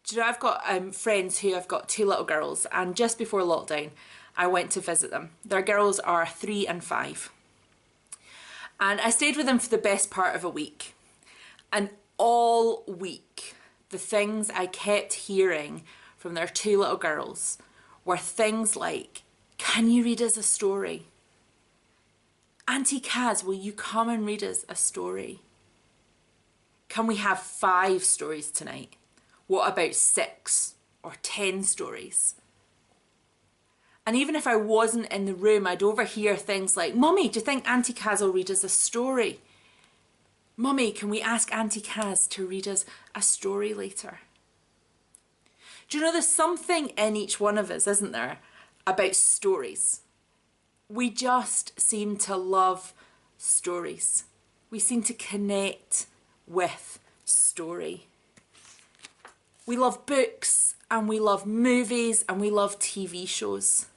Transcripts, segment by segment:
Do you know, I've got friends who have got two little girls, and just before lockdown, I went to visit them. Their girls are 3 and 5. And I stayed with them for the best part of a week. And all week, the things I kept hearing from their two little girls were things like, can you read us a story? Auntie Kaz, will you come and read us a story? Can we have 5 stories tonight? What about 6 or 10 stories? And even if I wasn't in the room, I'd overhear things like, Mummy, do you think Auntie Kaz will read us a story? Mummy, can we ask Auntie Kaz to read us a story later? Do you know, there's something in each one of us, isn't there, about stories? We just seem to love stories. We seem to connect with story. We love books and we love movies and we love TV shows.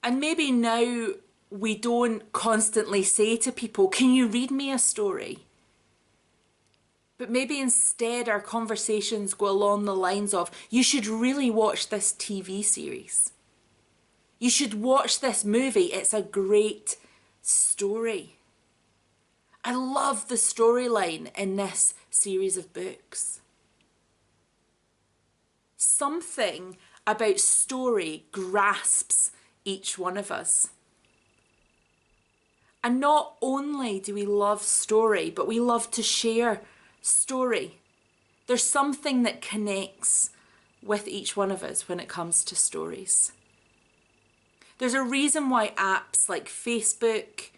And maybe now we don't constantly say to people, can you read me a story? But maybe instead our conversations go along the lines of, you should really watch this TV series. You should watch this movie. It's a great story. I love the storyline in this series of books. Something about story grasps each one of us. And not only do we love story, but we love to share story. There's something that connects with each one of us when it comes to stories. There's a reason why apps like Facebook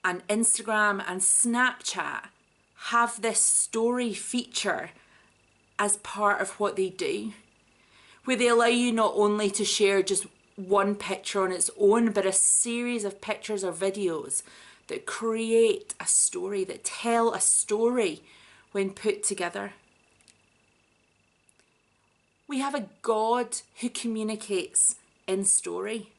and Instagram and Snapchat have this story feature as part of what they do, where they allow you not only to share just one picture on its own, but a series of pictures or videos that create a story, that tell a story when put together. We have a God who communicates in story.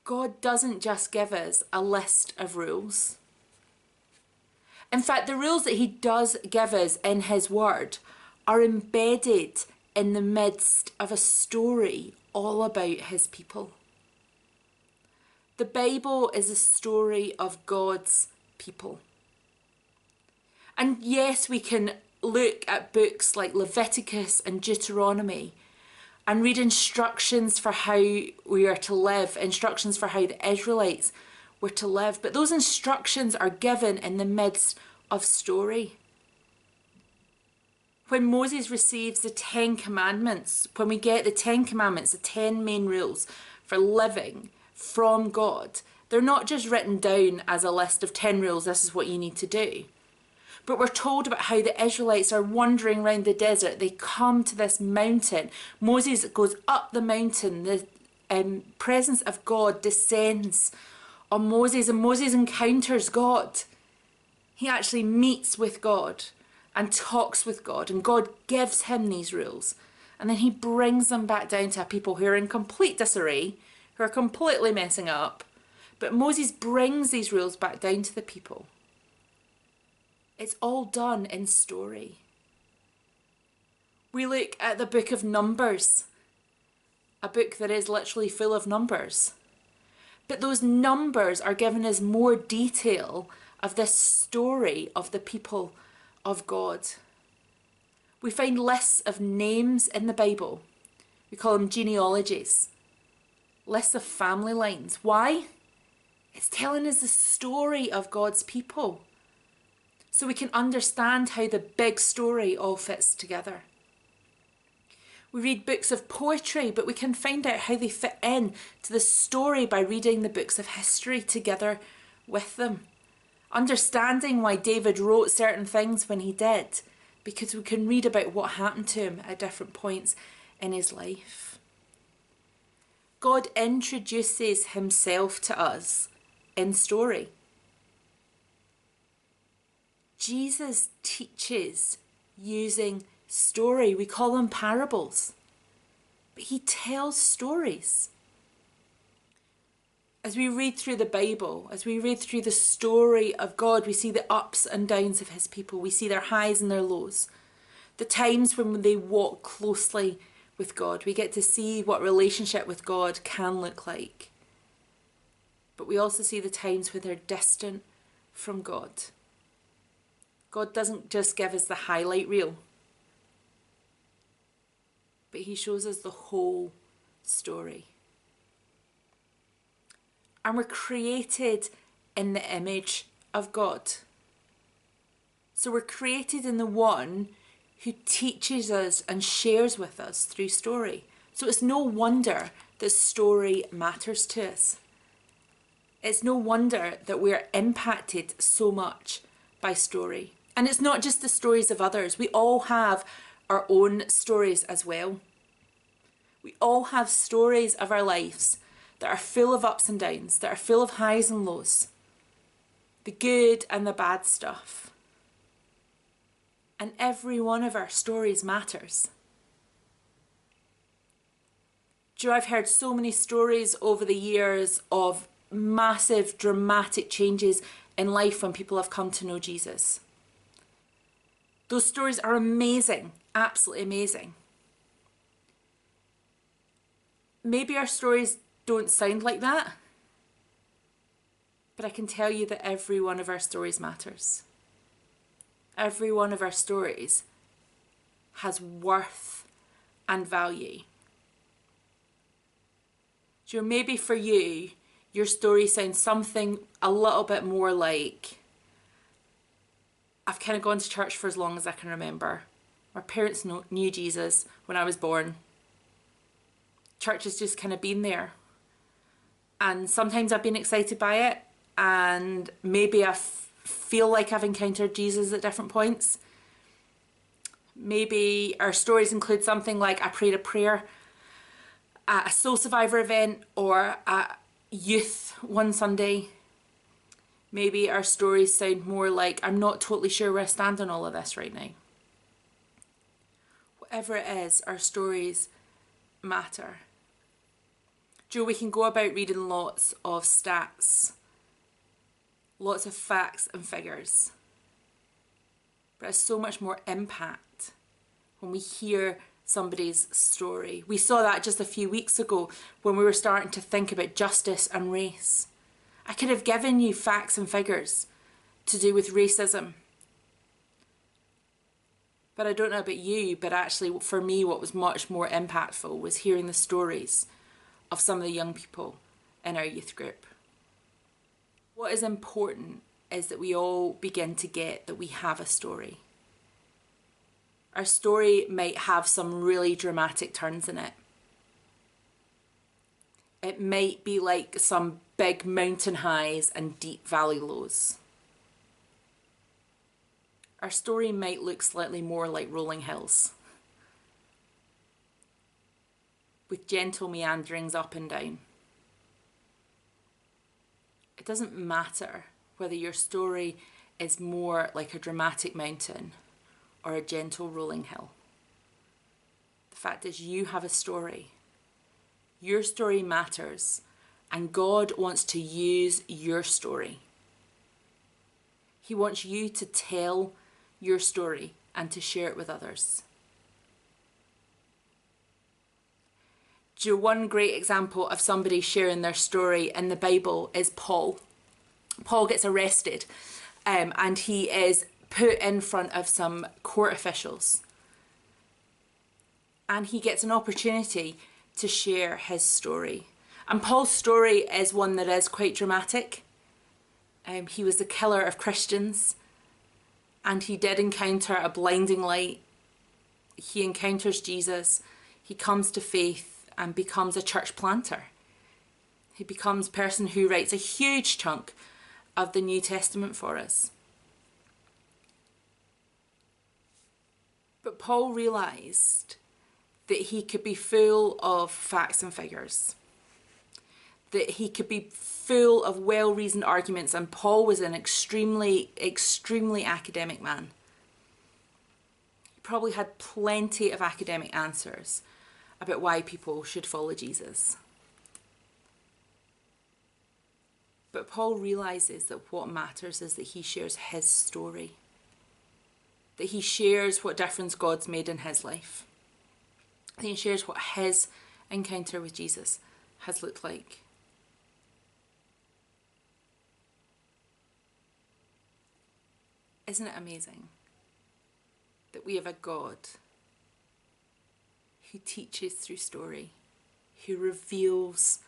God doesn't just give us a list of rules. In fact, the rules that he does give us in his word are embedded in the midst of a story all about his people. The Bible is a story of God's people. And yes, we can look at books like Leviticus and Deuteronomy and read instructions for how we are to live, instructions for how the Israelites were to live. But those instructions are given in the midst of story. When Moses receives the 10 Commandments, when we get the 10 Commandments, the 10 main rules for living from God, they're not just written down as a list of 10 rules, this is what you need to do. But we're told about how the Israelites are wandering around the desert. They come to this mountain. Moses goes up the mountain. The presence of God descends on Moses, and Moses encounters God. He actually meets with God and talks with God, and God gives him these rules. And then he brings them back down to a people who are in complete disarray, who are completely messing up. But Moses brings these rules back down to the people. It's all done in story. We look at the book of Numbers, a book that is literally full of numbers. But those numbers are giving us more detail of this story of the people of God. We find lists of names in the Bible. We call them genealogies. Lists of family lines. Why? It's telling us the story of God's people, so we can understand how the big story all fits together. We read books of poetry, but we can find out how they fit in to the story by reading the books of history together with them. Understanding why David wrote certain things when he did, because we can read about what happened to him at different points in his life. God introduces himself to us in story. Jesus teaches using story. We call them parables. But he tells stories. As we read through the Bible, as we read through the story of God, we see the ups and downs of his people. We see their highs and their lows. The times when they walk closely with God. We get to see what relationship with God can look like. But we also see the times when they're distant from God. God doesn't just give us the highlight reel, but he shows us the whole story. And we're created in the image of God. So we're created in the one who teaches us and shares with us through story. So it's no wonder that story matters to us. It's no wonder that we're impacted so much by story. And it's not just the stories of others. We all have our own stories as well. We all have stories of our lives that are full of ups and downs, that are full of highs and lows, the good and the bad stuff. And every one of our stories matters. Do you know, I've heard so many stories over the years of massive, dramatic changes in life when people have come to know Jesus. Those stories are amazing, absolutely amazing. Maybe our stories don't sound like that, but I can tell you that every one of our stories matters. Every one of our stories has worth and value. So maybe for you, your story sounds something a little bit more like, I've kind of gone to church for as long as I can remember. My parents knew Jesus when I was born. Church has just kind of been there. And sometimes I've been excited by it, and maybe I feel like I've encountered Jesus at different points. Maybe our stories include something like I prayed a prayer at a Soul Survivor event or at youth one Sunday. Maybe our stories sound more like I'm not totally sure where I stand on all of this right now. Whatever it is, our stories matter. Joe, we can go about reading lots of stats, lots of facts and figures, but it's so much more impact when we hear somebody's story. We saw that just a few weeks ago when we were starting to think about justice and race. I could have given you facts and figures to do with racism, but I don't know about you, but actually for me what was much more impactful was hearing the stories of some of the young people in our youth group. What is important is that we all begin to get that we have a story. Our story might have some really dramatic turns in it. It might be like some big mountain highs and deep valley lows. Our story might look slightly more like rolling hills, with gentle meanderings up and down. It doesn't matter whether your story is more like a dramatic mountain or a gentle rolling hill. The fact is you have a story. Your story matters, and God wants to use your story. He wants you to tell your story and to share it with others. One great example of somebody sharing their story in the Bible is Paul. Paul gets arrested and he is put in front of some court officials. And he gets an opportunity to share his story. And Paul's story is one that is quite dramatic. He was the killer of Christians, and he did encounter a blinding light. He encounters Jesus. He comes to faith and becomes a church planter. He becomes a person who writes a huge chunk of the New Testament for us. But Paul realised that he could be full of facts and figures, that he could be full of well-reasoned arguments, and Paul was an extremely academic man. He probably had plenty of academic answers about why people should follow Jesus. But Paul realises that what matters is that he shares his story. that he shares what difference God's made in his life. That he shares what his encounter with Jesus has looked like. Isn't it amazing that we have a God who teaches through story, who reveals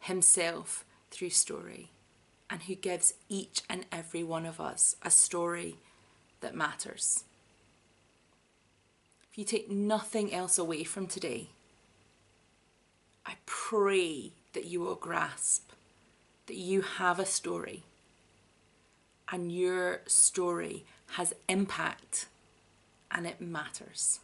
himself through story, and who gives each and every one of us a story that matters? If you take nothing else away from today, I pray that you will grasp that you have a story, and your story has impact and it matters.